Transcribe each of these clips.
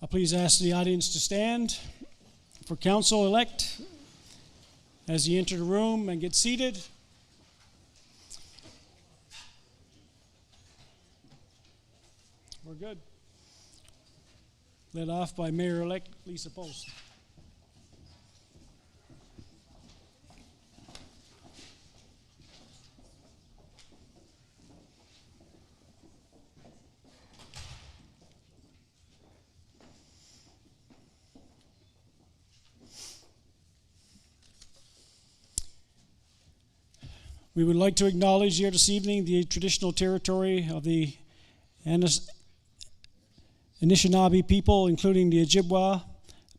I'll please ask the audience to stand for council-elect as you enter the room and get seated. We're good. Led off by Mayor-elect Lisa Post. We would like to acknowledge here this evening the traditional territory of the Anishinaabe people, including the Ojibwa,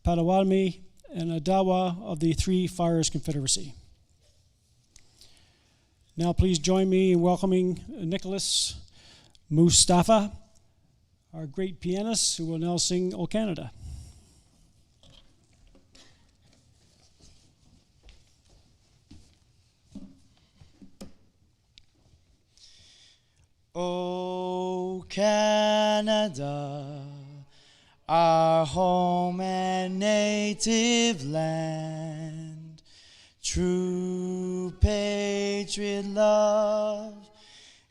Potawatomi, and Odawa of the Three Fires Confederacy. Now please join me in welcoming Nicholas Mustafa, our great pianist, who will now sing O Canada. O Canada, our home and native land, true patriot love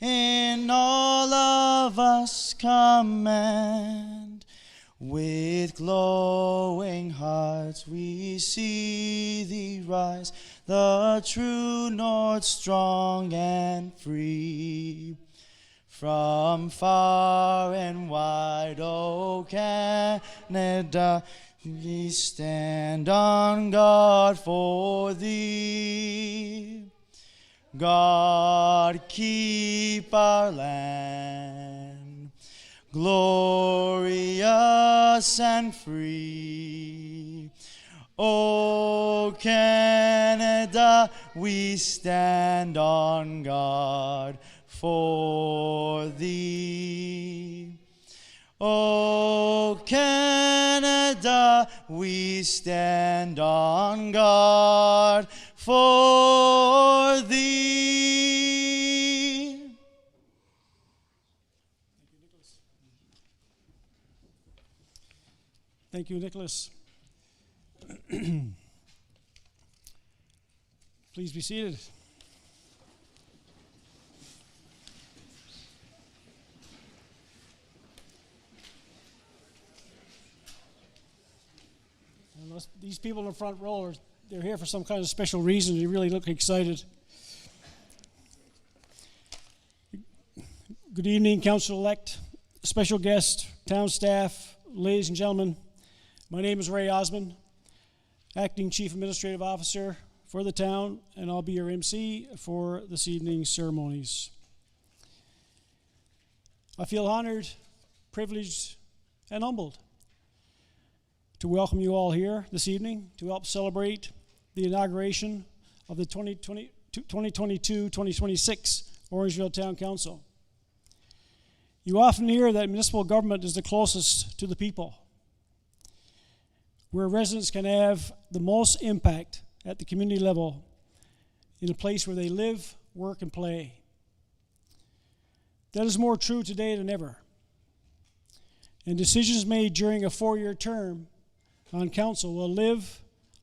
in all of us command. With glowing hearts we see thee rise, the true north strong and free. From far and wide, O Canada, we stand on guard for thee. God, keep our land glorious and free. O Canada, we stand on guard for thee. O Canada, we stand on guard for thee. Thank you, Nicholas. Please be seated. These people in the front row, they're here for some kind of special reason. They really look excited. Good evening, council-elect, special guest, town staff, ladies and gentlemen. My name is Ray Osmond, Acting Chief Administrative Officer for the town, and I'll be your MC for this evening's ceremonies. I feel honored, privileged, and humbled to welcome you all here this evening to help celebrate the inauguration of the 2022-2026 Orangeville Town Council. You often hear that municipal government is the closest to the people, where residents can have the most impact at the community level in a place where they live, work, and play. That is more true today than ever. And decisions made during a 4-year term on council will live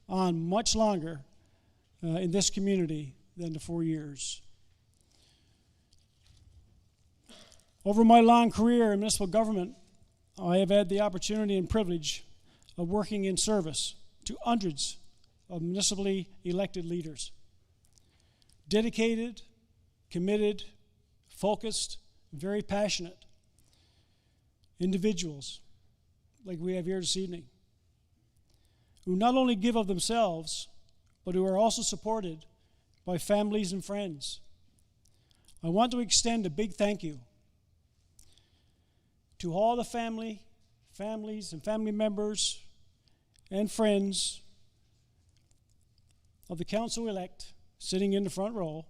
on much longer in this community than the 4 years. Over my long career in municipal government, I have had the opportunity and privilege of working in service to hundreds of municipally elected leaders. Dedicated, committed, focused, very passionate individuals like we have here this evening, who not only give of themselves, but who are also supported by families and friends. I want to extend a big thank you to all the families and family members and friends of the council-elect sitting in the front row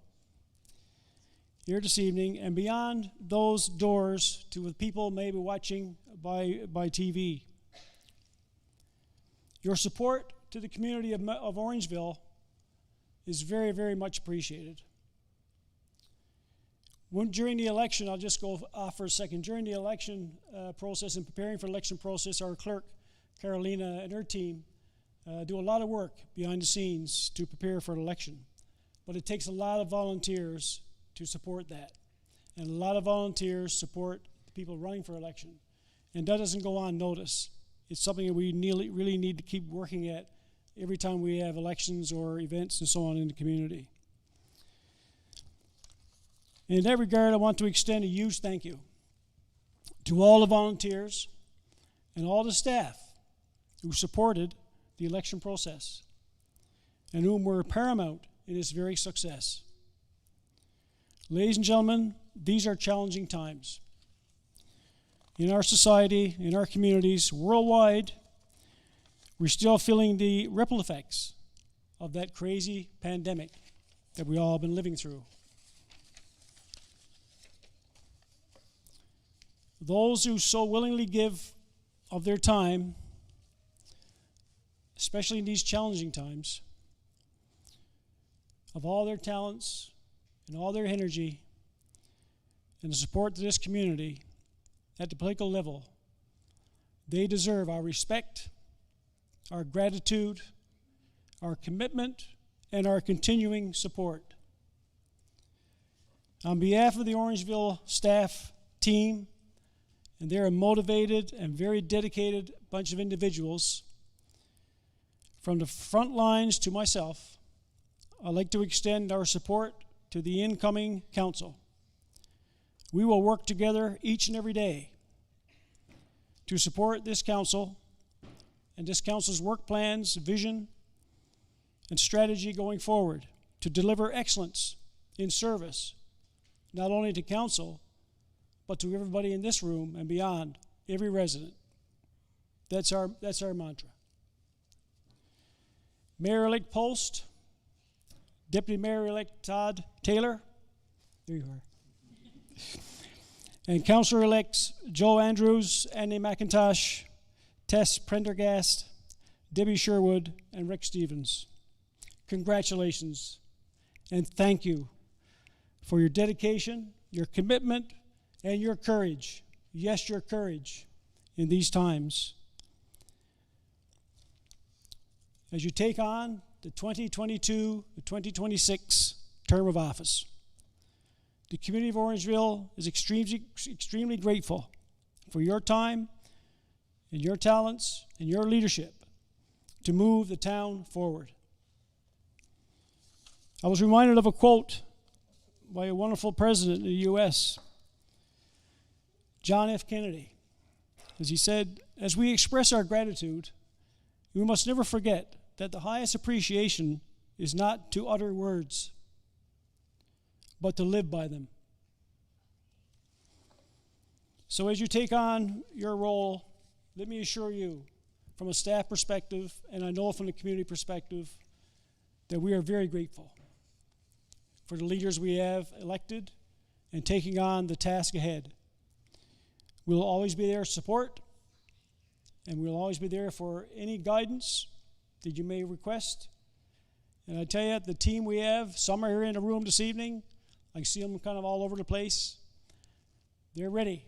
here this evening, and beyond those doors to the people maybe watching by TV. Your support to the community of Orangeville is very, very much appreciated. During the election, I'll just go off for a second. During the election process and preparing for the election process, our clerk Carolina and her team do a lot of work behind the scenes to prepare for an election. But it takes a lot of volunteers to support that. And a lot of volunteers support the people running for election. And that doesn't go unnoticed. It's something that we really need to keep working at every time we have elections or events and so on in the community. In that regard, I want to extend a huge thank you to all the volunteers and all the staff who supported the election process and whom were paramount in its very success. Ladies and gentlemen, these are challenging times. In our society, in our communities, worldwide, we're still feeling the ripple effects of that crazy pandemic that we all have been living through. Those who so willingly give of their time, especially in these challenging times, of all their talents and all their energy and the support to this community at the political level, they deserve our respect, our gratitude, our commitment, and our continuing support. On behalf of the Orangeville staff team, and they're a motivated and very dedicated bunch of individuals, from the front lines to myself, I'd like to extend our support to the incoming council. We will work together each and every day to support this council and this council's work plans, vision, and strategy going forward to deliver excellence in service, not only to council, but to everybody in this room and beyond, every resident. That's our mantra. Mayor-elect Post, Deputy Mayor-elect Todd Taylor, there you are, and Councillor-elects Joe Andrews, Andy McIntosh, Tess Prendergast, Debbie Sherwood, and Rick Stevens. Congratulations, and thank you for your dedication, your commitment, and your courage. Yes, your courage in these times. As you take on the 2022 to 2026 term of office, the community of Orangeville is extremely grateful for your time and your talents and your leadership to move the town forward. I was reminded of a quote by a wonderful president in the U.S., John F. Kennedy, as he said, as we express our gratitude, we must never forget that the highest appreciation is not to utter words, but to live by them. So as you take on your role, let me assure you, from a staff perspective, and I know from the community perspective, that we are very grateful for the leaders we have elected and taking on the task ahead. We'll always be there to support, and we'll always be there for any guidance that you may request. And I tell you, the team we have, some are here in the room this evening. I see them kind of all over the place. They're ready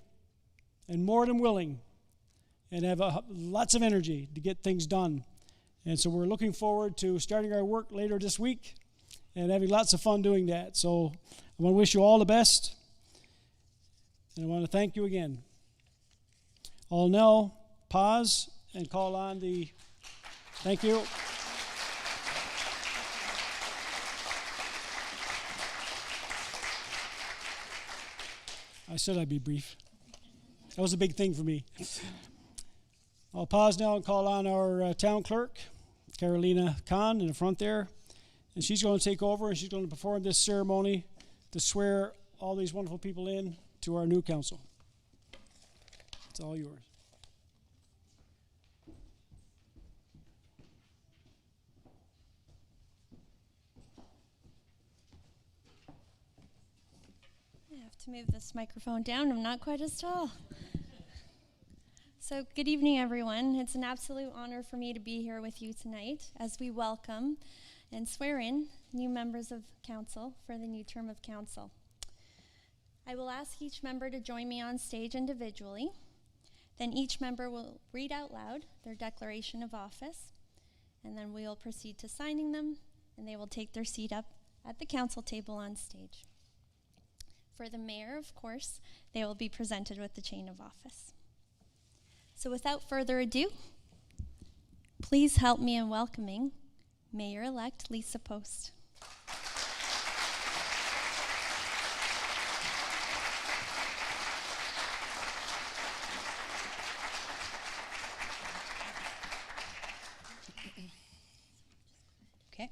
and more than willing and have lots of energy to get things done. And so we're looking forward to starting our work later this week and having lots of fun doing that. So I want to wish you all the best, and I want to thank you again. I'll now pause and call on the, thank you. I said I'd be brief. That was a big thing for me. I'll pause now and call on our town clerk, Carolina Kahn, in the front there. And she's going to take over, and she's going to perform this ceremony to swear all these wonderful people in to our new council. It's all yours. I have to move this microphone down. I'm not quite as tall. So good evening, everyone. It's an absolute honor for me to be here with you tonight as we welcome and swear in new members of council for the new term of council. I will ask each member to join me on stage individually. Then each member will read out loud their declaration of office, and then we will proceed to signing them, and they will take their seat up at the council table on stage. For the mayor, of course, they will be presented with the chain of office. So without further ado, please help me in welcoming Mayor-elect Lisa Post. Okay.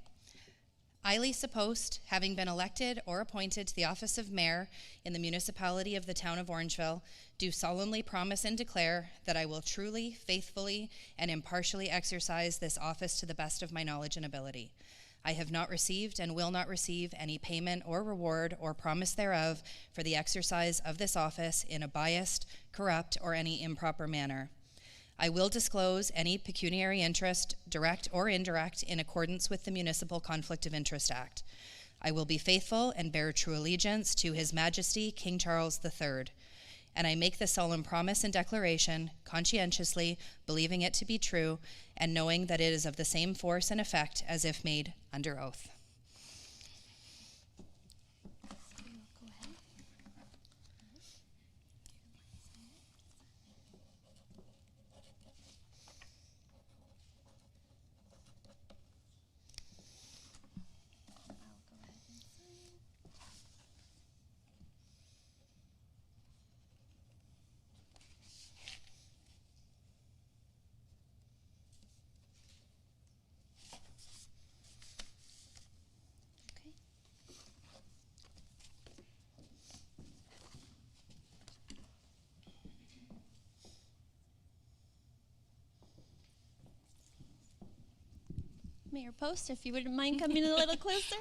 I, Lisa Post, having been elected or appointed to the office of mayor in the municipality of the town of Orangeville, do solemnly promise and declare that I will truly, faithfully, and impartially exercise this office to the best of my knowledge and ability. I have not received and will not receive any payment or reward or promise thereof for the exercise of this office in a biased, corrupt, or any improper manner. I will disclose any pecuniary interest, direct or indirect, in accordance with the Municipal Conflict of Interest Act. I will be faithful and bear true allegiance to His Majesty King Charles III. And I make this solemn promise and declaration conscientiously, believing it to be true, and knowing that it is of the same force and effect as if made under oath. Mayor Post, if you wouldn't mind coming a little closer.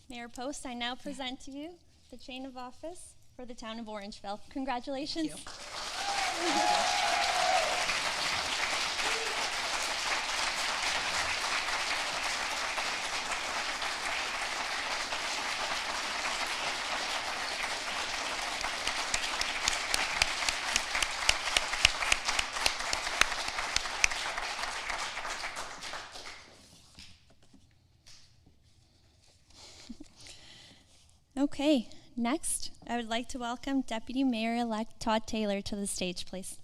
Mayor Post, I now present to you the chain of office for the town of Orangeville. Congratulations. Okay, next, I would like to welcome Deputy Mayor-elect Todd Taylor to the stage, please.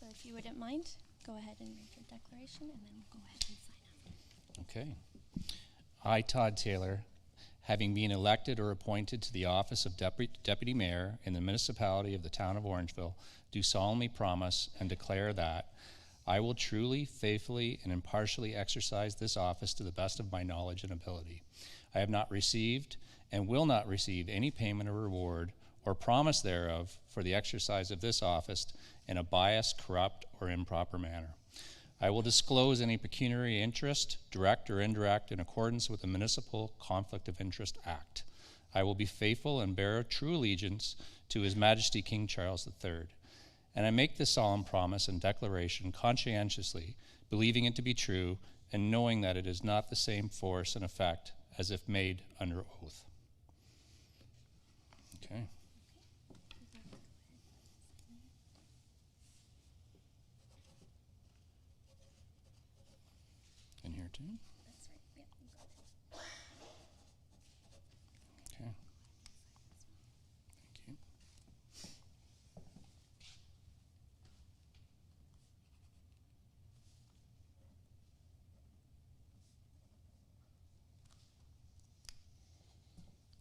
So if you wouldn't mind, go ahead and read your declaration, and then we'll go ahead and sign up. Okay. I, Todd Taylor, having been elected or appointed to the office of Deputy Mayor in the municipality of the town of Orangeville, do solemnly promise and declare that I will truly, faithfully, and impartially exercise this office to the best of my knowledge and ability. I have not received and will not receive any payment or reward or promise thereof for the exercise of this office in a biased, corrupt, or improper manner. I will disclose any pecuniary interest, direct or indirect, in accordance with the Municipal Conflict of Interest Act. I will be faithful and bear true allegiance to His Majesty King Charles III. And I make this solemn promise and declaration conscientiously, believing it to be true, and knowing that it is not the same force and effect as if made under oath. Okay. In here too? That's right. Yeah, you got it. Okay. Thank you.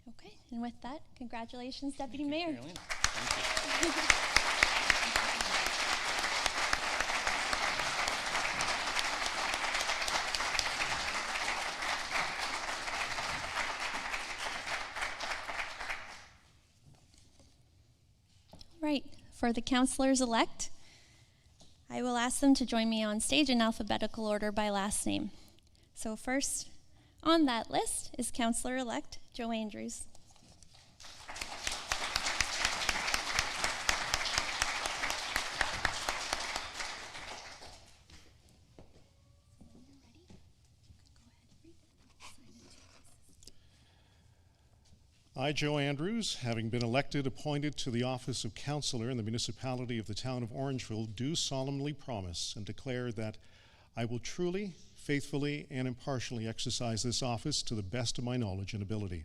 Okay, and with that, congratulations, Deputy Thank you, Mayor. Carolina. Thank you. Right, for the councilors-elect, I will ask them to join me on stage in alphabetical order by last name. So first on that list is Councilor-elect Joe Andrews. I, Joe Andrews, having been elected, appointed to the office of councillor in the municipality of the town of Orangeville, do solemnly promise and declare that I will truly, faithfully, and impartially exercise this office to the best of my knowledge and ability.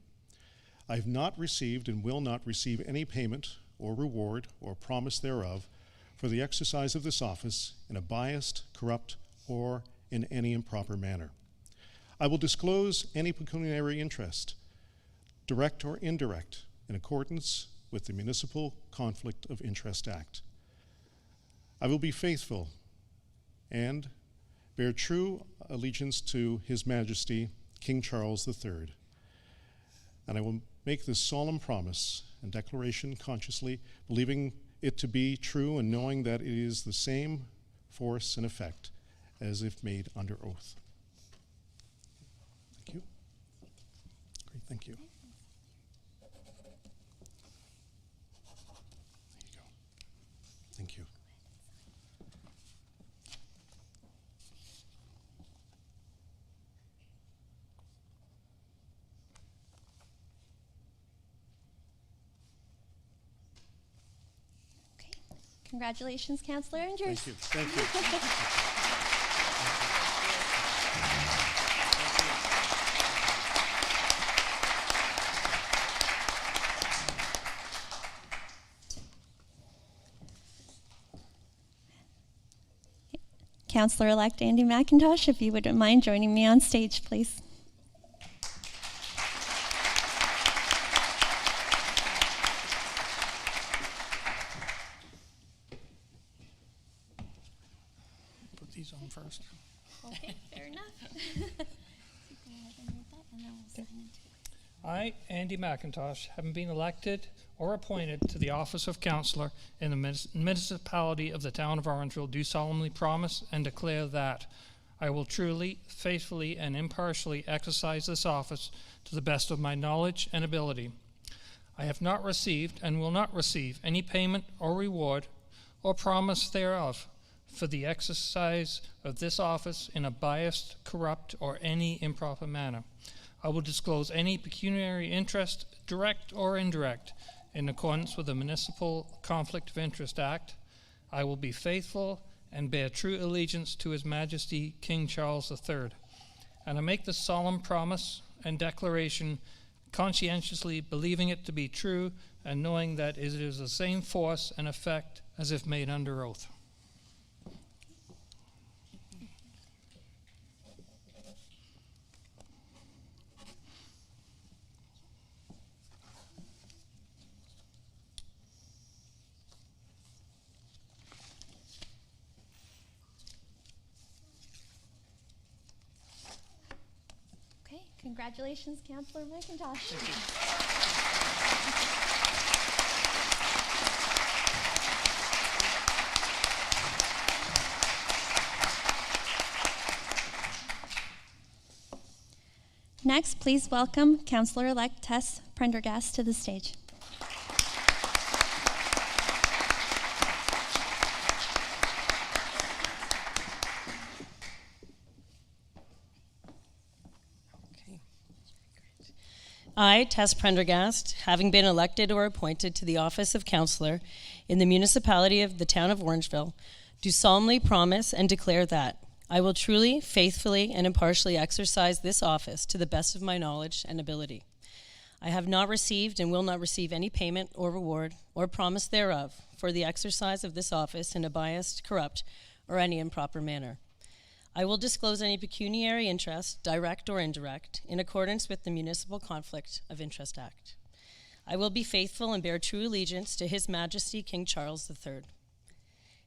I have not received and will not receive any payment or reward or promise thereof for the exercise of this office in a biased, corrupt, or in any improper manner. I will disclose any pecuniary interest, direct or indirect, in accordance with the Municipal Conflict of Interest Act. I will be faithful and bear true allegiance to His Majesty, King Charles III. And I will make this solemn promise and declaration consciously, believing it to be true and knowing that it is the same force and effect as if made under oath. Thank you. Great, thank you. There you go. Thank you. Okay. Congratulations, Councillor Andrews. Thank you. Thank you. Councillor-elect Andy McIntosh, if you wouldn't mind joining me on stage, please. Put these on first. Okay, fair enough. Go ahead and read that, and then we'll sign into it. I, Andy McIntosh, having been elected or appointed to the office of councillor in the municipality of the town of Orangeville, do solemnly promise and declare that I will truly, faithfully, and impartially exercise this office to the best of my knowledge and ability. I have not received and will not receive any payment or reward or promise thereof for the exercise of this office in a biased, corrupt, or any improper manner. I will disclose any pecuniary interest, direct or indirect, in accordance with the Municipal Conflict of Interest Act. I will be faithful and bear true allegiance to His Majesty King Charles III. And I make this solemn promise and declaration conscientiously, believing it to be true and knowing that it is the same force and effect as if made under oath. Okay, congratulations, Councillor McIntosh. Next, please welcome Councillor-elect Tess Prendergast to the stage. I, Tess Prendergast, having been elected or appointed to the office of councillor in the municipality of the town of Orangeville, do solemnly promise and declare that I will truly, faithfully, and impartially exercise this office to the best of my knowledge and ability. I have not received and will not receive any payment or reward or promise thereof for the exercise of this office in a biased, corrupt, or any improper manner. I will disclose any pecuniary interest, direct or indirect, in accordance with the Municipal Conflict of Interest Act. I will be faithful and bear true allegiance to His Majesty King Charles III.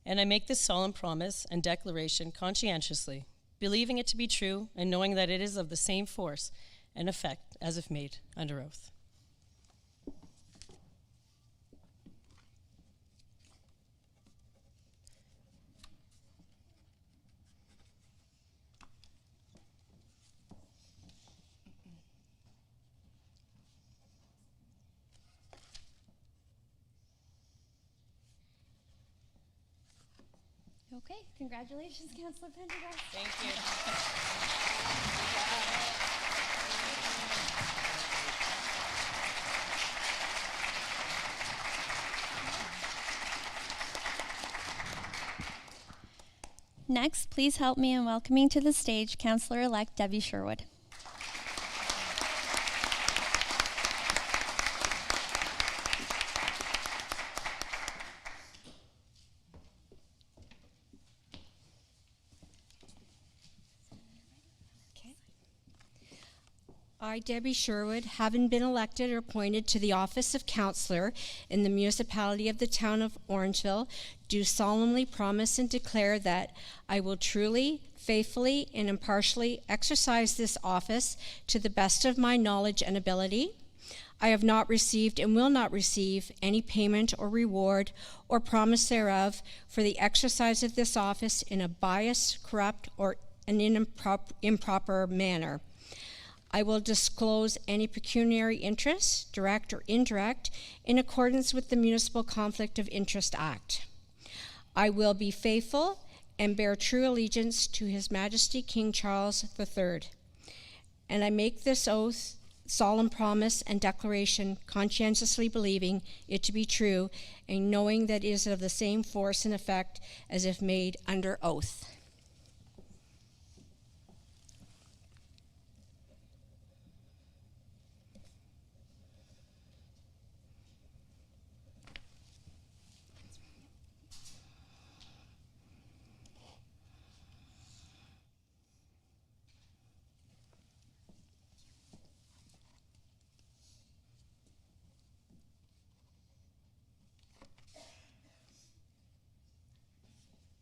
And I make this solemn promise and declaration conscientiously, believing it to be true and knowing that it is of the same force and effect as if made under oath. Okay, congratulations, Councillor Prendergast. Thank you. Next, please help me in welcoming to the stage Councillor-elect Debbie Sherwood. I, Debbie Sherwood, having been elected or appointed to the office of councillor in the municipality of the town of Orangeville, do solemnly promise and declare that I will truly, faithfully, and impartially exercise this office to the best of my knowledge and ability. I have not received and will not receive any payment or reward or promise thereof for the exercise of this office in a biased, corrupt, or an improper manner. I will disclose any pecuniary interest, direct or indirect, in accordance with the Municipal Conflict of Interest Act. I will be faithful and bear true allegiance to His Majesty King Charles III. And I make this oath, solemn promise, and declaration conscientiously believing it to be true and knowing that it is of the same force and effect as if made under oath.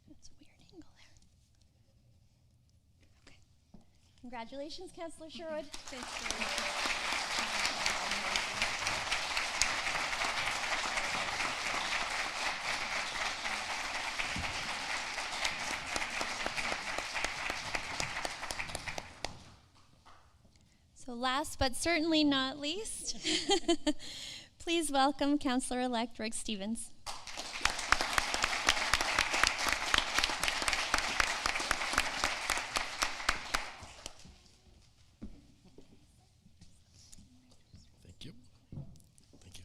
That's a weird angle there. Okay. Congratulations, Councillor Sherwood. Thanks very much. So last but certainly not least, please welcome Councillor-elect Rick Stevens. Thank you. Thank you.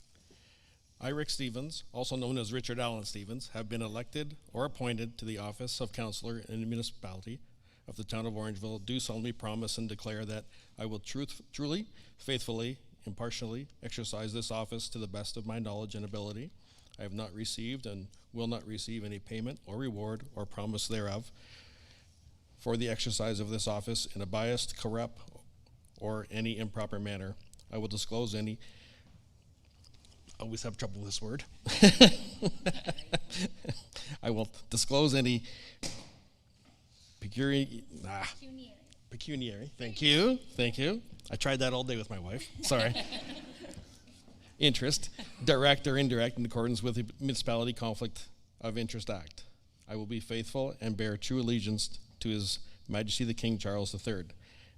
I, Rick Stevens, also known as Richard Allen Stevens, have been elected or appointed to the office of councillor in the municipality of the town of Orangeville, do solemnly promise and declare that I will truly, faithfully, impartially exercise this office to the best of my knowledge and ability. I have not received and will not receive any payment or reward or promise thereof for the exercise of this office in a biased, corrupt, or any improper manner. I will disclose any, I always have trouble with this word. I will disclose any pecuniary, thank you. I tried that all day with my wife, sorry. Interest, direct or indirect, in accordance with the Municipality Conflict of Interest Act. I will be faithful and bear true allegiance to His Majesty the King Charles III.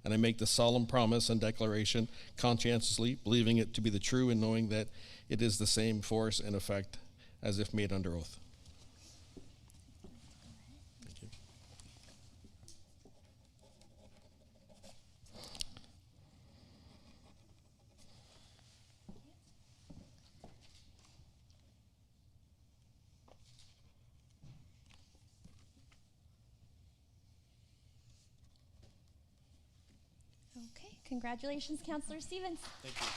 And I make the solemn promise and declaration conscientiously, believing it to be the true and knowing that it is the same force and effect as if made under oath. Thank you. Okay, congratulations, Councillor Stevens. Thank you.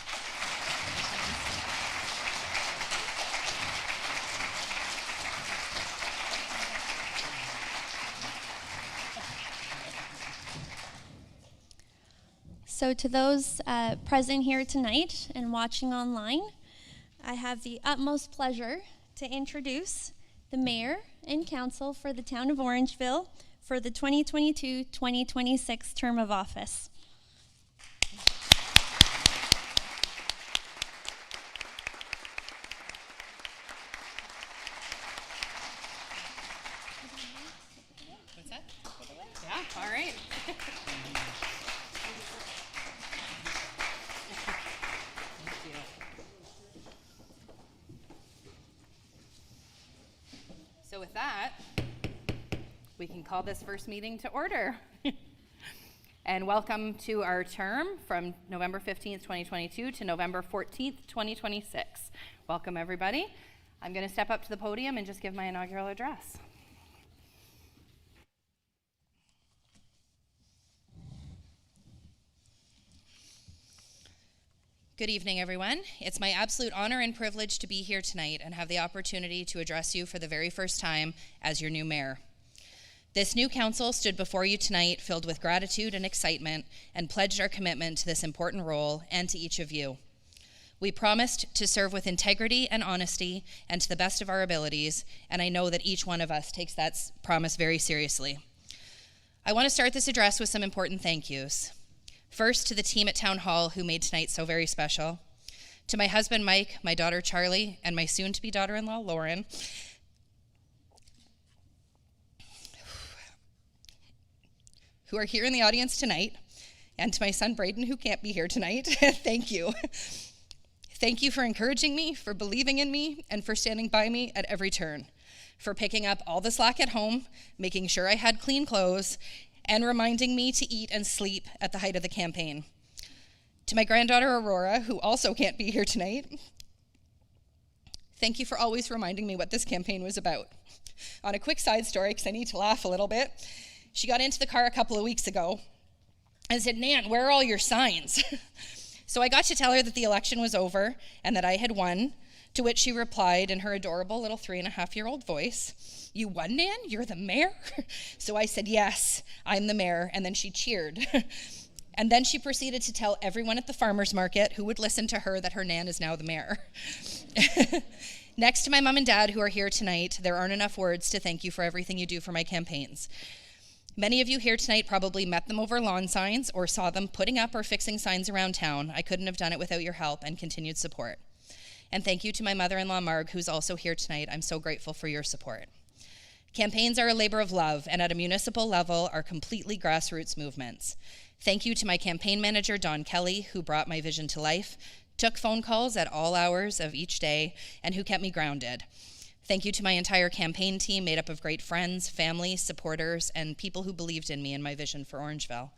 So to those present here tonight and watching online, I have the utmost pleasure to introduce the Mayor and Council for the Town of Orangeville for the 2022-2026 term of office. What's that? Yeah, all right. So with that, we can call this first meeting to order. And welcome to our term from November 15th, 2022 to November 14th, 2026. Welcome, everybody. I'm going to step up to the podium and just give my inaugural address. Good evening, everyone. It's my absolute honor and privilege to be here tonight and have the opportunity to address you for the very first time as your new mayor. This new council stood before you tonight filled with gratitude and excitement and pledged our commitment to this important role and to each of you. We promised to serve with integrity and honesty and to the best of our abilities, and I know that each one of us takes that promise very seriously. I want to start this address with some important thank yous. First, to the team at Town Hall who made tonight so very special. To my husband, Mike, my daughter, Charlie, and my soon-to-be daughter-in-law, Lauren, who are here in the audience tonight, and to my son, Braden, who can't be here tonight, thank you. Thank you for encouraging me, for believing in me, and for standing by me at every turn, for picking up all the slack at home, making sure I had clean clothes, and reminding me to eat and sleep at the height of the campaign. To my granddaughter, Aurora, who also can't be here tonight, thank you for always reminding me what this campaign was about. On a quick side story, because I need to laugh a little bit, she got into the car a couple of weeks ago and said, "Nan, where are all your signs?" So I got to tell her that the election was over and that I had won, to which she replied in her adorable little 3.5-year-old voice, "You won, Nan? You're the mayor?" So I said, "Yes, I'm the mayor," and then she cheered. And then she proceeded to tell everyone at the farmer's market who would listen to her that her Nan is now the mayor. Next to my mom and dad who are here tonight, there aren't enough words to thank you for everything you do for my campaigns. Many of you here tonight probably met them over lawn signs or saw them putting up or fixing signs around town. I couldn't have done it without your help and continued support. And thank you to my mother-in-law, Marg, who's also here tonight. I'm so grateful for your support. Campaigns are a labor of love, and at a municipal level are completely grassroots movements. Thank you to my campaign manager, Don Kelly, who brought my vision to life, took phone calls at all hours of each day, and who kept me grounded. Thank you to my entire campaign team made up of great friends, family, supporters, and people who believed in me and my vision for Orangeville.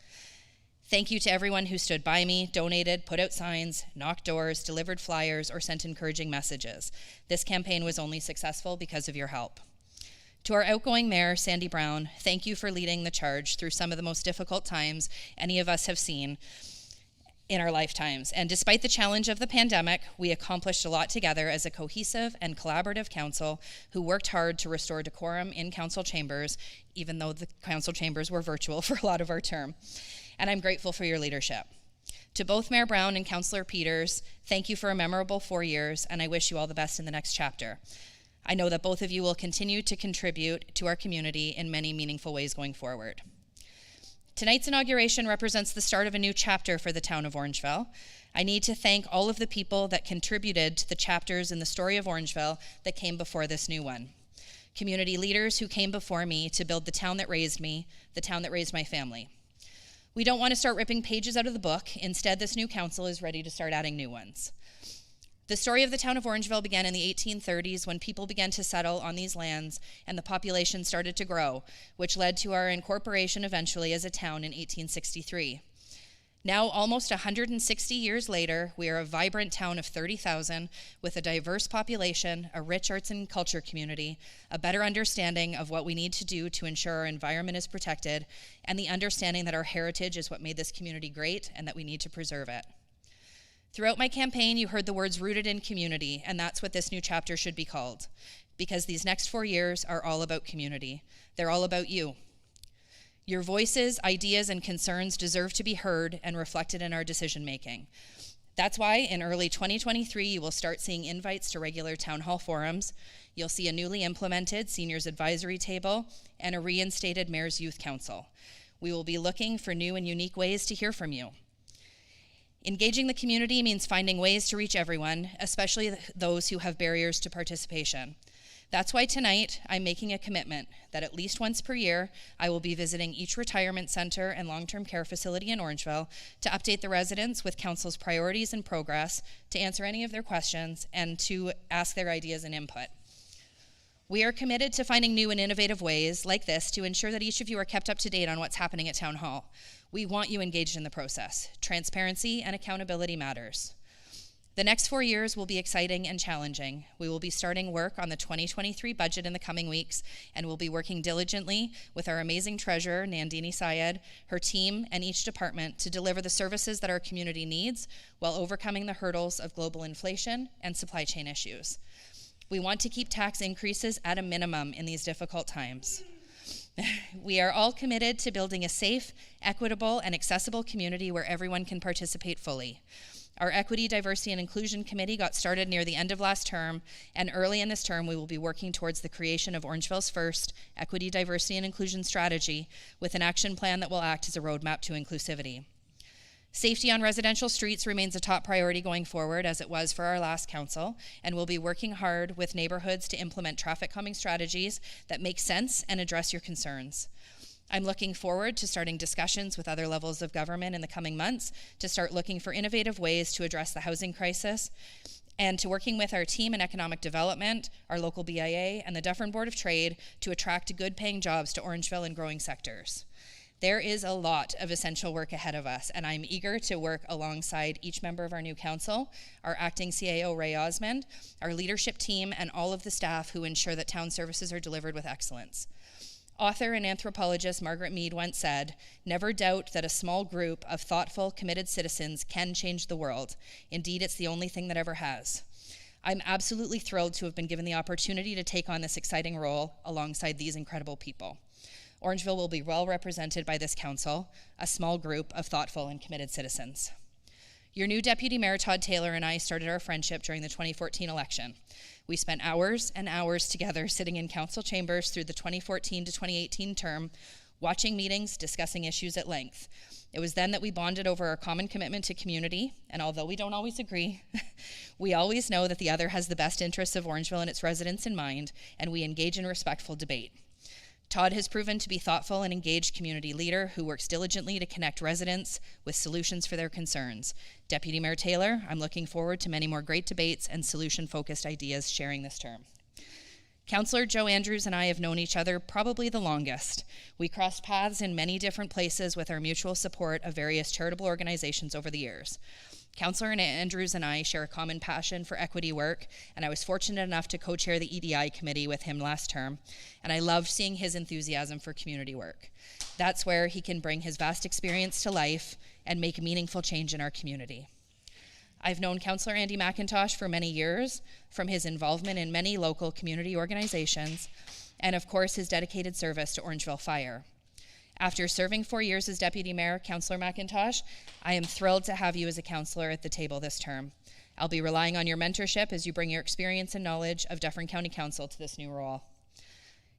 Thank you to everyone who stood by me, donated, put out signs, knocked doors, delivered flyers, or sent encouraging messages. This campaign was only successful because of your help. To our outgoing mayor, Sandy Brown, thank you for leading the charge through some of the most difficult times any of us have seen in our lifetimes. And despite the challenge of the pandemic, we accomplished a lot together as a cohesive and collaborative council who worked hard to restore decorum in council chambers, even though the council chambers were virtual for a lot of our term. And I'm grateful for your leadership. To both Mayor Brown and Councillor Peters, thank you for a memorable 4 years, and I wish you all the best in the next chapter. I know that both of you will continue to contribute to our community in many meaningful ways going forward. Tonight's inauguration represents the start of a new chapter for the town of Orangeville. I need to thank all of the people that contributed to the chapters in the story of Orangeville that came before this new one. Community leaders who came before me to build the town that raised me, the town that raised my family. We don't want to start ripping pages out of the book. Instead, this new council is ready to start adding new ones. The story of the town of Orangeville began in the 1830s when people began to settle on these lands and the population started to grow, which led to our incorporation eventually as a town in 1863. Now, almost 160 years later, we are a vibrant town of 30,000 with a diverse population, a rich arts and culture community, a better understanding of what we need to do to ensure our environment is protected, and the understanding that our heritage is what made this community great and that we need to preserve it. Throughout my campaign, you heard the words rooted in community, and that's what this new chapter should be called, because these next 4 years are all about community. They're all about you. Your voices, ideas, and concerns deserve to be heard and reflected in our decision making. That's why in early 2023, you will start seeing invites to regular town hall forums. You'll see a newly implemented seniors advisory table and a reinstated mayor's youth council. We will be looking for new and unique ways to hear from you. Engaging the community means finding ways to reach everyone, especially those who have barriers to participation. That's why tonight I'm making a commitment that at least once per year, I will be visiting each retirement center and long-term care facility in Orangeville to update the residents with council's priorities and progress, to answer any of their questions, and to ask their ideas and input. We are committed to finding new and innovative ways like this to ensure that each of you are kept up to date on what's happening at Town Hall. We want you engaged in the process. Transparency and accountability matters. The next 4 years will be exciting and challenging. We will be starting work on the 2023 budget in the coming weeks, and we'll be working diligently with our amazing treasurer, Nandini Syed, her team, and each department to deliver the services that our community needs while overcoming the hurdles of global inflation and supply chain issues. We want to keep tax increases at a minimum in these difficult times. We are all committed to building a safe, equitable, and accessible community where everyone can participate fully. Our Equity, Diversity, and Inclusion Committee got started near the end of last term, and early in this term, we will be working towards the creation of Orangeville's first Equity, Diversity, and Inclusion strategy with an action plan that will act as a roadmap to inclusivity. Safety on residential streets remains a top priority going forward, as it was for our last council, and we'll be working hard with neighborhoods to implement traffic calming strategies that make sense and address your concerns. I'm looking forward to starting discussions with other levels of government in the coming months to start looking for innovative ways to address the housing crisis, and to working with our team in economic development, our local BIA, and the Dufferin Board of Trade to attract good-paying jobs to Orangeville and growing sectors. There is a lot of essential work ahead of us, and I'm eager to work alongside each member of our new council, our acting CAO, Ray Osmond, our leadership team, and all of the staff who ensure that town services are delivered with excellence. Author and anthropologist Margaret Mead once said, "Never doubt that a small group of thoughtful, committed citizens can change the world. Indeed, it's the only thing that ever has." I'm absolutely thrilled to have been given the opportunity to take on this exciting role alongside these incredible people. Orangeville will be well represented by this council, a small group of thoughtful and committed citizens. Your new Deputy Mayor Todd Taylor and I started our friendship during the 2014 election. We spent hours and hours together sitting in council chambers through the 2014 to 2018 term, watching meetings, discussing issues at length. It was then that we bonded over our common commitment to community, and although we don't always agree, we always know that the other has the best interests of Orangeville and its residents in mind, and we engage in respectful debate. Todd has proven to be thoughtful and engaged community leader who works diligently to connect residents with solutions for their concerns. Deputy Mayor Taylor, I'm looking forward to many more great debates and solution-focused ideas sharing this term. Councillor Joe Andrews and I have known each other probably the longest. We crossed paths in many different places with our mutual support of various charitable organizations over the years. Councillor Andrews and I share a common passion for equity work, and I was fortunate enough to co-chair the EDI committee with him last term, and I loved seeing his enthusiasm for community work. That's where he can bring his vast experience to life and make a meaningful change in our community. I've known Councillor Andy McIntosh for many years, from his involvement in many local community organizations, and of course his dedicated service to Orangeville Fire. After serving 4 years as Deputy Mayor, Councillor McIntosh, I am thrilled to have you as a councillor at the table this term. I'll be relying on your mentorship as you bring your experience and knowledge of Dufferin County Council to this new role.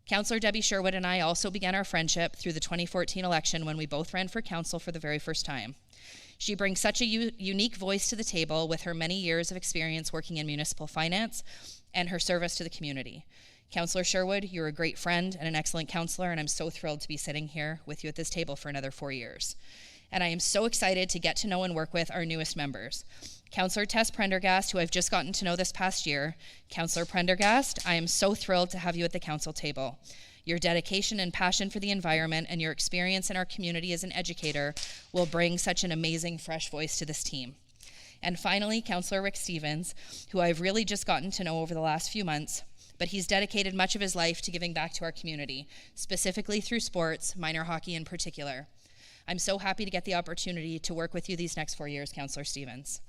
Councillor Debbie Sherwood and I also began our friendship through the 2014 election when we both ran for council for the very first time. She brings such a unique voice to the table with her many years of experience working in municipal finance and her service to the community. Councillor Sherwood, you're a great friend and an excellent councillor, and I'm so thrilled to be sitting here with you at this table for another 4 years. And I am so excited to get to know and work with our newest members. Councillor Tess Prendergast, who I've just gotten to know this past year. Councillor Prendergast, I am so thrilled to have you at the council table. Your dedication and passion for the environment and your experience in our community as an educator will bring such an amazing fresh voice to this team. And finally, Councillor Rick Stevens, who I've really just gotten to know over the last few months, but he's dedicated much of his life to giving back to our community, specifically through sports, minor hockey in particular. I'm so happy to get the opportunity to work with you these next 4 years, Councillor Stevens.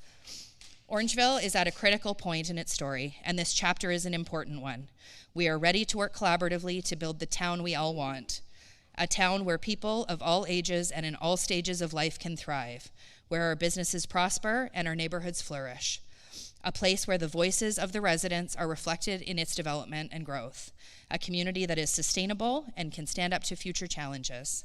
Orangeville is at a critical point in its story, and this chapter is an important one. We are ready to work collaboratively to build the town we all want, a town where people of all ages and in all stages of life can thrive, where our businesses prosper and our neighborhoods flourish. A place where the voices of the residents are reflected in its development and growth. A community that is sustainable and can stand up to future challenges.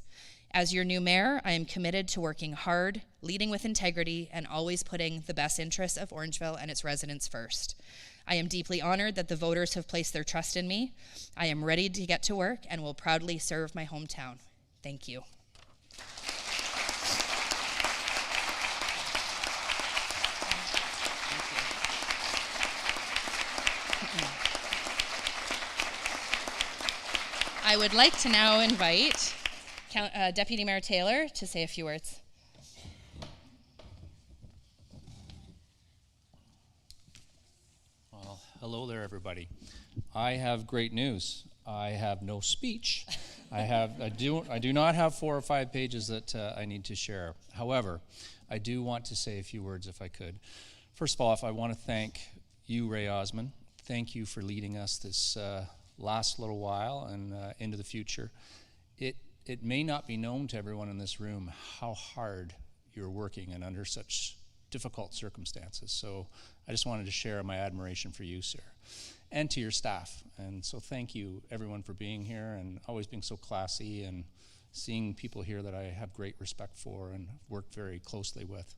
As your new mayor, I am committed to working hard, leading with integrity, and always putting the best interests of Orangeville and its residents first. I am deeply honored that the voters have placed their trust in me. I am ready to get to work and will proudly serve my hometown. Thank you. I would like to now invite Deputy Mayor Taylor to say a few words. Hello there, everybody. I have great news. I have no speech. I do not have 4 or 5 pages that I need to share. However, I do want to say a few words if I could. First of all, I want to thank you, Ray Osmond. Thank you for leading us this last little while and into the future. It may not be known to everyone in this room how hard you're working and under such difficult circumstances. So I just wanted to share my admiration for you, sir, and to your staff. And so thank you, everyone, for being here and always being so classy and seeing people here that I have great respect for and work very closely with.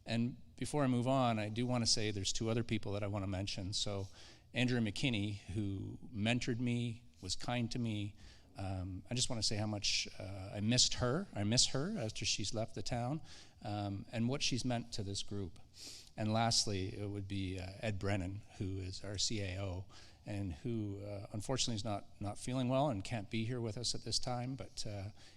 And before I move on, I do want to say there's 2 other people that I want to mention. So Andrea McKinney, who mentored me, was kind to me. I just want to say how much I miss her after she's left the town, and what she's meant to this group. And lastly, it would be Ed Brennan, who is our CAO, and who unfortunately is not feeling well and can't be here with us at this time, but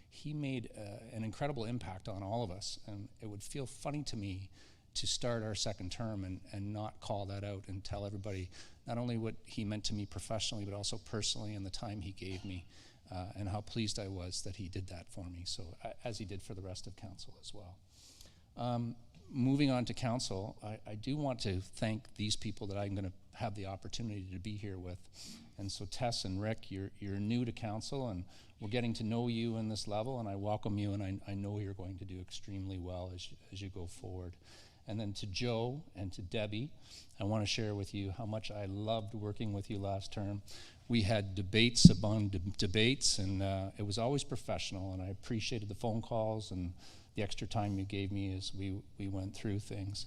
he made an incredible impact on all of us. And it would feel funny to me to start our second term and not call that out and tell everybody not only what he meant to me professionally, but also personally, and the time he gave me, and how pleased I was that he did that for me, so as he did for the rest of council as well. Moving on to council, I do want to thank these people that I'm going to have the opportunity to be here with. And so Tess and Rick, you're new to council, and we're getting to know you in this level, and I welcome you, and I know you're going to do extremely well as you go forward. And then to Joe and to Debbie, I want to share with you how much I loved working with you last term. We had debates upon debates, and it was always professional, and I appreciated the phone calls and the extra time you gave me as we went through things.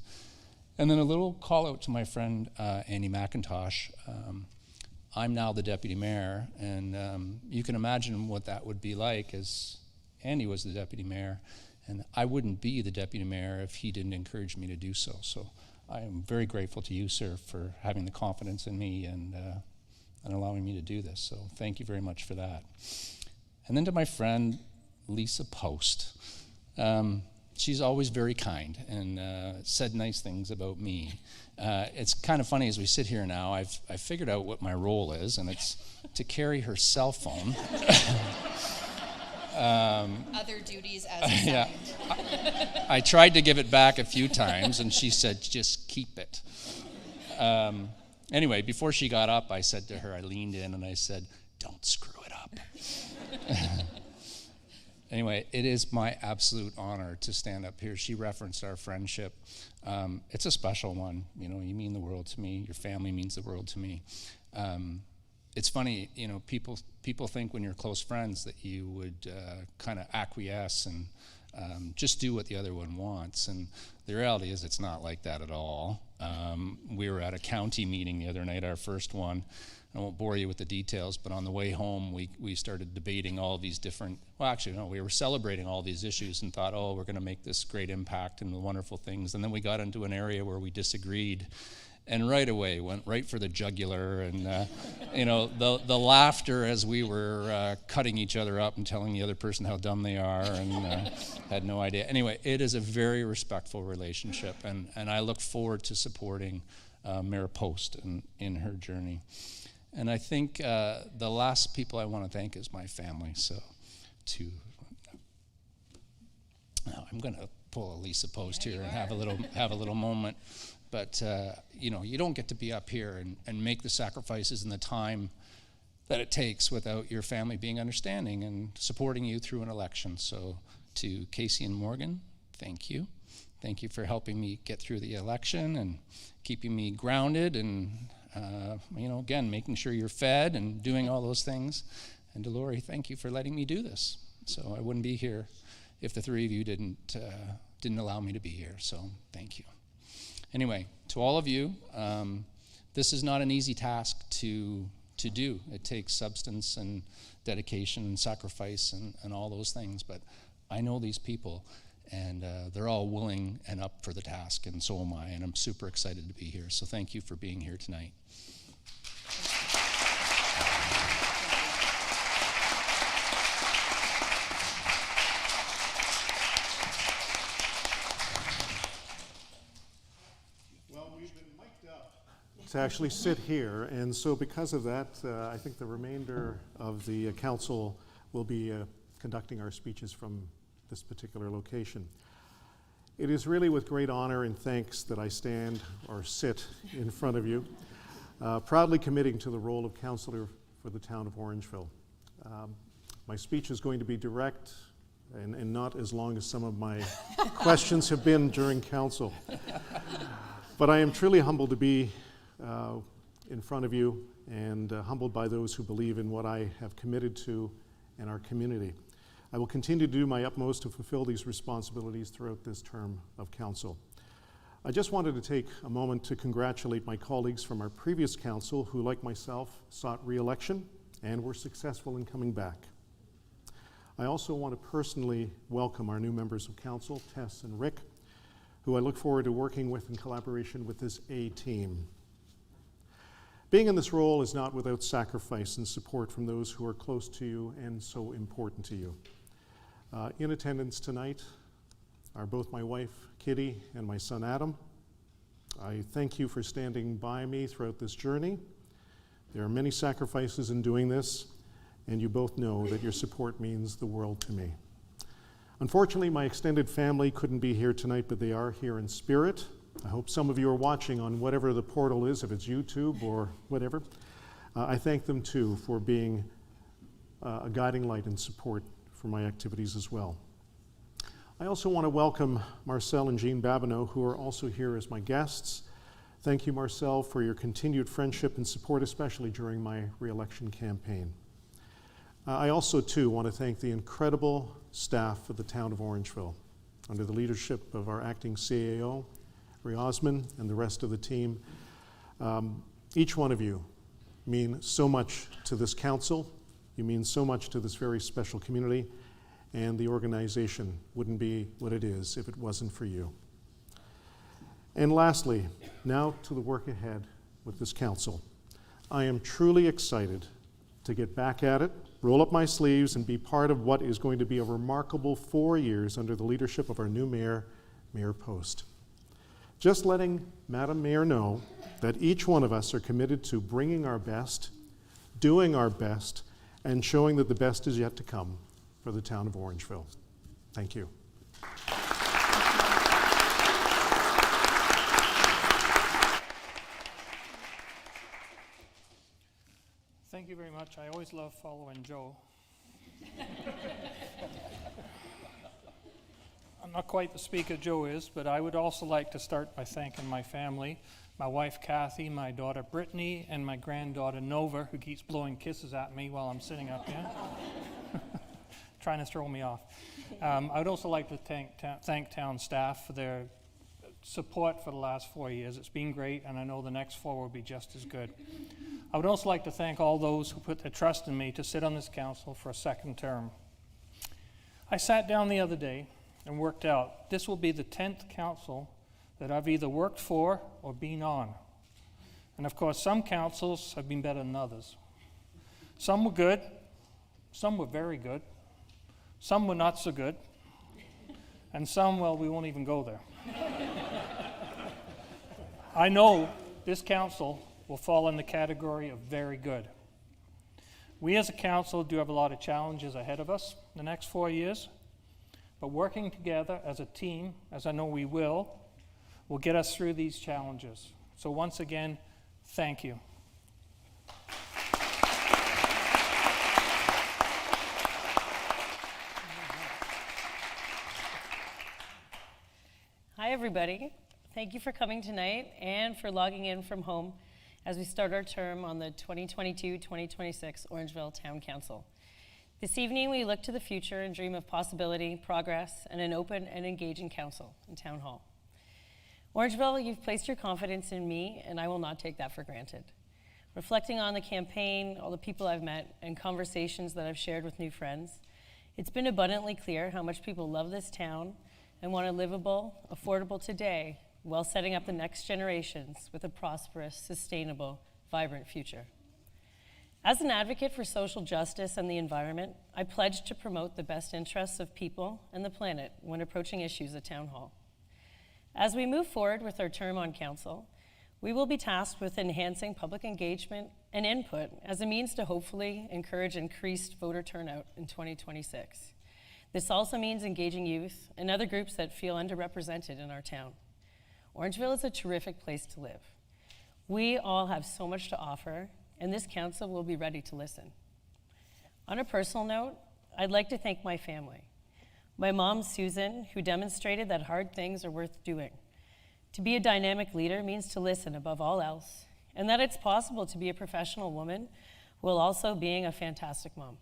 And then a little call out to my friend Andy McIntosh. I'm now the deputy mayor, and you can imagine what that would be like as Andy was the deputy mayor, and I wouldn't be the deputy mayor if he didn't encourage me to do so. So I am very grateful to you, sir, for having the confidence in me and allowing me to do this. So thank you very much for that. And then to my friend Lisa Post. She's always very kind and said nice things about me. It's kind of funny as we sit here now, I've figured out what my role is, and it's to carry her cell phone. Other duties as assigned. Yeah. I tried to give it back a few times, and she said, just keep it. Anyway, before she got up, I said to her, I leaned in and I said, don't screw it up. Anyway, it is my absolute honor to stand up here. She referenced our friendship. It's a special one. You know, you mean the world to me. Your family means the world to me. It's funny, you know, people think when you're close friends that you would kind of acquiesce and just do what the other one wants. And the reality is it's not like that at all. We were at a county meeting the other night, our first one. I won't bore you with the details, but on the way home, we started debating all these different, well, actually, no, we were celebrating all these issues and thought, oh, we're going to make this great impact and the wonderful things. And then we got into an area where we disagreed, and right away went right for the jugular. And, you know, the laughter as we were cutting each other up and telling the other person how dumb they are and had no idea. Anyway, it is a very respectful relationship, and I look forward to supporting Mayor Post in her journey. And I think the last people I want to thank is my family. So now I'm going to pull a Lisa Post here and have a little moment. But you know, you don't get to be up here and make the sacrifices and the time that it takes without your family being understanding and supporting you through an election. So to Casey and Morgan, thank you. Thank you for helping me get through the election and keeping me grounded and you know, again, making sure you're fed and doing all those things. And to Lori, thank you for letting me do this. So I wouldn't be here if the three of you didn't allow me to be here. So thank you. Anyway, to all of you, this is not an easy task to do. It takes substance and dedication and sacrifice and all those things. But I know these people, and they're all willing and up for the task, and so am I, and I'm super excited to be here. So thank you for being here tonight. Well, we've been mic'd up to actually sit here. And so because of that, I think the remainder of the council will be conducting our speeches from this particular location. It is really with great honor and thanks that I stand or sit in front of you, proudly committing to the role of councillor for the town of Orangeville. My speech is going to be direct and not as long as some of my questions have been during council. But I am truly humbled to be in front of you and humbled by those who believe in what I have committed to in our community. I will continue to do my utmost to fulfill these responsibilities throughout this term of council. I just wanted to take a moment to congratulate my colleagues from our previous council who, like myself, sought re-election and were successful in coming back. I also want to personally welcome our new members of council, Tess and Rick, who I look forward to working with in collaboration with this A-team. Being in this role is not without sacrifice and support from those who are close to you and so important to you. In attendance tonight are both my wife, Kitty, and my son, Adam. I thank you for standing by me throughout this journey. There are many sacrifices in doing this, and you both know that your support means the world to me. Unfortunately, my extended family couldn't be here tonight, but they are here in spirit. I hope some of you are watching on whatever the portal is, if it's YouTube or whatever. I thank them too for being a guiding light and support for my activities as well. I also want to welcome Marcel and Jean Babineau, who are also here as my guests. Thank you, Marcel, for your continued friendship and support, especially during my re-election campaign. I also, too, want to thank the incredible staff of the town of Orangeville, under the leadership of our acting CAO, Ray Osmond, and the rest of the team. Each one of you mean so much to this council. You mean so much to this very special community, and the organization wouldn't be what it is if it wasn't for you. And lastly, now to the work ahead with this council. I am truly excited to get back at it, roll up my sleeves, and be part of what is going to be a remarkable 4 years under the leadership of our new mayor, Mayor Post. Just letting Madam Mayor know that each one of us are committed to bringing our best, doing our best, and showing that the best is yet to come for the town of Orangeville. Thank you. Thank you very much. I always love following Joe. I'm not quite the speaker Joe is, but I would also like to start by thanking my family, my wife Kathy, my daughter Brittany, and my granddaughter Nova, who keeps blowing kisses at me while I'm sitting up here, trying to throw me off. I would also like to thank town staff for their support for the last 4 years. It's been great, and I know the next 4 will be just as good. I would also like to thank all those who put their trust in me to sit on this council for a second term. I sat down the other day and worked out this will be the 10th council that I've either worked for or been on. And of course, some councils have been better than others. Some were good, some were very good, some were not so good, and some, well, we won't even go there. I know this council will fall in the category of very good. We as a council do have a lot of challenges ahead of us the next 4 years, but working together as a team, as I know we will get us through these challenges. So once again, thank you. Hi, everybody. Thank you for coming tonight and for logging in from home as we start our term on the 2022-2026 Orangeville Town Council. This evening, we look to the future and dream of possibility, progress, and an open and engaging council and town hall. Orangeville, you've placed your confidence in me, and I will not take that for granted. Reflecting on the campaign, all the people I've met, and conversations that I've shared with new friends, it's been abundantly clear how much people love this town and want a livable, affordable today while setting up the next generations with a prosperous, sustainable, vibrant future. As an advocate for social justice and the environment, I pledge to promote the best interests of people and the planet when approaching issues at Town Hall. As we move forward with our term on council, We will be tasked with enhancing public engagement and input as a means to hopefully encourage increased voter turnout in 2026. This also means engaging youth and other groups that feel underrepresented in our town. Orangeville is a terrific place to live. We all have so much to offer, and this council will be ready to listen. On a personal note, I'd like to thank my family. My mom, Susan, who demonstrated that hard things are worth doing. To be a dynamic leader means to listen above all else, and that it's possible to be a professional woman while also being a fantastic mom.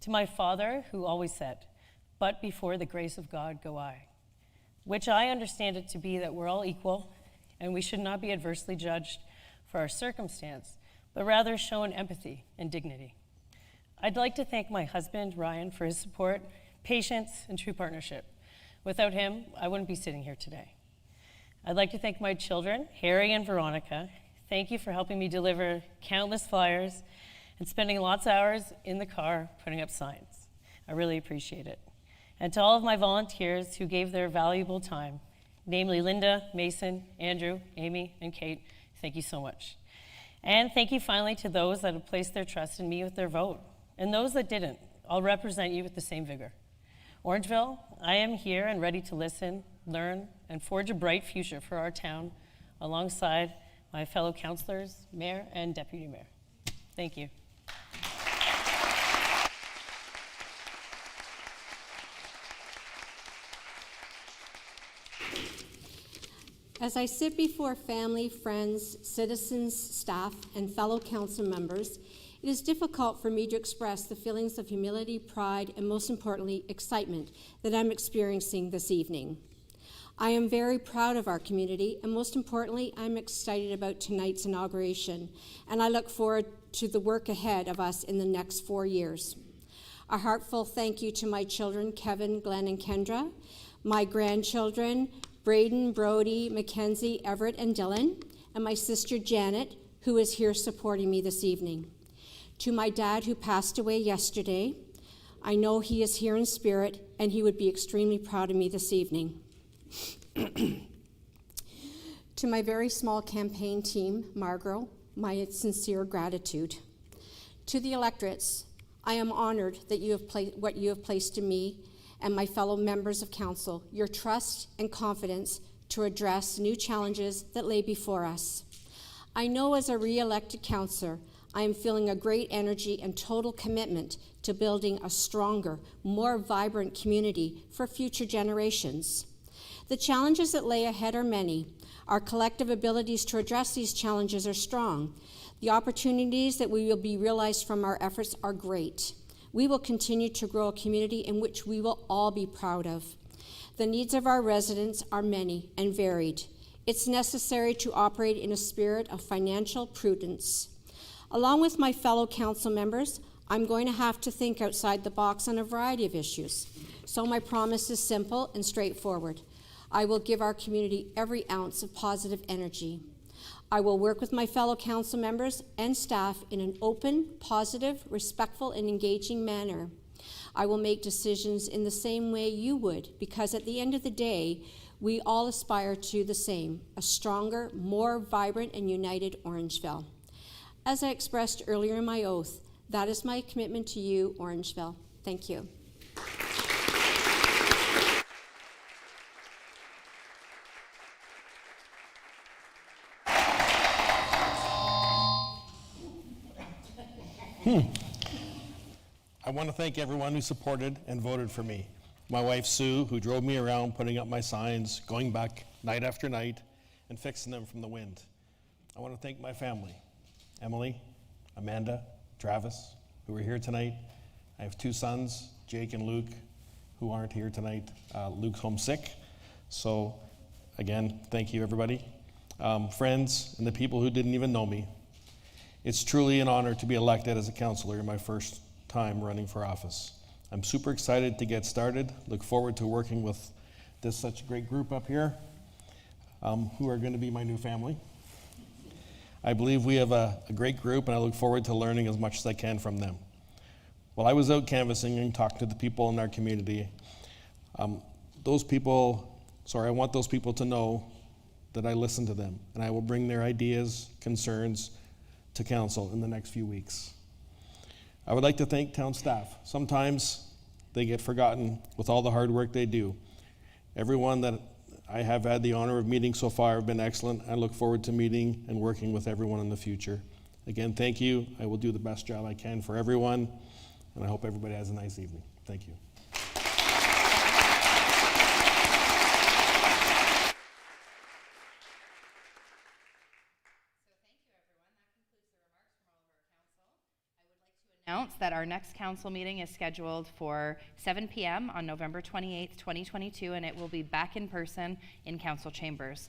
To my father, who always said, "But before the grace of God go I," which I understand it to be that we're all equal and we should not be adversely judged for our circumstance, but rather shown empathy and dignity. I'd like to thank my husband, Ryan, for his support, patience, and true partnership. Without him, I wouldn't be sitting here today. I'd like to thank my children, Harry and Veronica. Thank you for helping me deliver countless flyers and spending lots of hours in the car putting up signs. I really appreciate it. And to all of my volunteers who gave their valuable time, namely Linda, Mason, Andrew, Amy, and Kate, thank you so much. And thank you finally to those that have placed their trust in me with their vote. And those that didn't, I'll represent you with the same vigor. Orangeville, I am here and ready to listen, learn, and forge a bright future for our town alongside my fellow councilors, mayor, and deputy mayor. Thank you. As I sit before family, friends, citizens, staff, and fellow council members, it is difficult for me to express the feelings of humility, pride, and most importantly, excitement that I'm experiencing this evening. I am very proud of our community, and most importantly, I'm excited about tonight's inauguration, and I look forward to the work ahead of us in the next 4 years. A heartfelt thank you to my children, Kevin, Glenn, and Kendra, my grandchildren, Braden, Brody, Mackenzie, Everett, and Dylan, and my sister Janet, who is here supporting me this evening. To my dad, who passed away yesterday, I know he is here in spirit, and he would be extremely proud of me this evening. To my very small campaign team, Margot, my sincere gratitude. To the electorates, I am honored that what you have placed in me and my fellow members of council, your trust and confidence to address new challenges that lay before us. I know as a re-elected councillor, I am feeling a great energy and total commitment to building a stronger, more vibrant community for future generations. The challenges that lay ahead are many. Our collective abilities to address these challenges are strong. The opportunities that will be realized from our efforts are great. We will continue to grow a community in which we will all be proud of. The needs of our residents are many and varied. It's necessary to operate in a spirit of financial prudence. Along with my fellow council members, I'm going to have to think outside the box on a variety of issues. So my promise is simple and straightforward. I will give our community every ounce of positive energy. I will work with my fellow council members and staff in an open, positive, respectful, and engaging manner. I will make decisions in the same way you would, because at the end of the day, we all aspire to the same, a stronger, more vibrant, and united Orangeville. As I expressed earlier in my oath, that is my commitment to you, Orangeville. Thank you. I want to thank everyone who supported and voted for me. My wife, Sue, who drove me around putting up my signs, going back night after night, and fixing them from the wind. I want to thank my family, Emily, Amanda, Travis, who are here tonight. I have 2 sons, Jake and Luke, who aren't here tonight. Luke's homesick. So, again, thank you, everybody. Friends and the people who didn't even know me. It's truly an honor to be elected as a councillor in my first time running for office. I'm super excited to get started. Look forward to working with such a great group up here, who are going to be my new family. I believe we have a great group, and I look forward to learning as much as I can from them. While I was out canvassing and talking to the people in our community, I want those people to know that I listen to them, and I will bring their ideas, concerns to council in the next few weeks. I would like to thank town staff. Sometimes they get forgotten with all the hard work they do. Everyone that I have had the honor of meeting so far have been excellent. I look forward to meeting and working with everyone in the future. Again, thank you. I will do the best job I can for everyone, and I hope everybody has a nice evening. Thank you. Announce that our next council meeting is scheduled for 7 p.m. on November 28th, 2022, and it will be back in person in council chambers.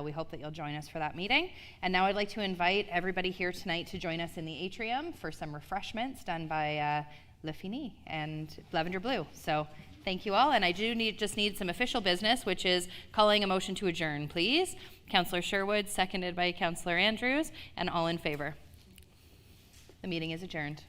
We hope that you'll join us for that meeting. And now I'd like to invite everybody here tonight to join us in the atrium for some refreshments done by Le Fini and Lavender Blue. So thank you all, and I do just need some official business, which is calling a motion to adjourn, please. Councillor Sherwood, seconded by Councillor Andrews, and all in favor. The meeting is adjourned.